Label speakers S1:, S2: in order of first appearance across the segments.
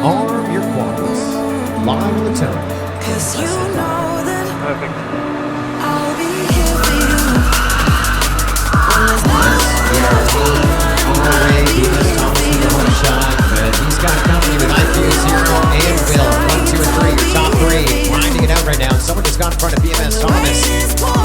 S1: arm your quads. Live on the tone.
S2: Cause you know that
S3: Perfect.
S2: I'll be here for you. When there's
S1: We are on our way. Bemis Thomas with the one shot, but he's got company with IQ Zero and Will. 1, 2, and 3, your top three. Grinding it out right now. Someone just got in front of Bemis Thomas.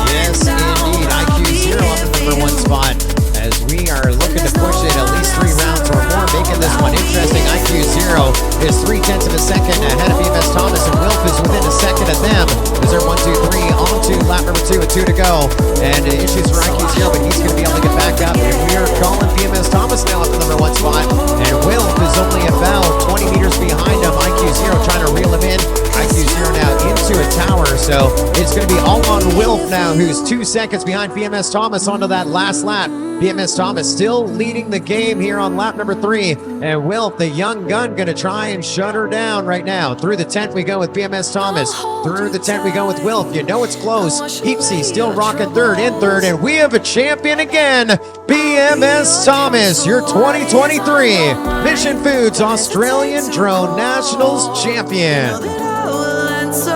S1: Yes, indeed. IQ Zero up in the number 1 spot. As we are looking to push it at least 3 rounds or more, making this one interesting. IQ Zero is 0.3 of a second ahead of Bemis Thomas, and Wilf is within a second of them. As they're 1, 2, 3 on to lap number 2 with 2 to go. And issues for IQ Zero, but he's going to be able to get back up. And we are calling Bemis Thomas now up in the number 1 spot. And Wilf is only about 20 meters behind him. IQ Zero trying to reel him in. IQ Zero now into a tower, so it's going to be all on Wilf now, who's 2 seconds behind Bemis Thomas onto that last lap. Bemis Thomas still leading the game here on lap number 3, and Wilf, the young gun, going to try and shut her down right now. Through the tent we go with Bemis Thomas. Through the tent we go with Wilf. You know it's close. Heapsy still rocking third, and we have a champion again. Bemis Thomas, your 2023 Mission Foods Australian Drone Nationals champion.
S2: that I will answer.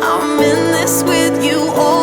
S2: I'm in this with you all.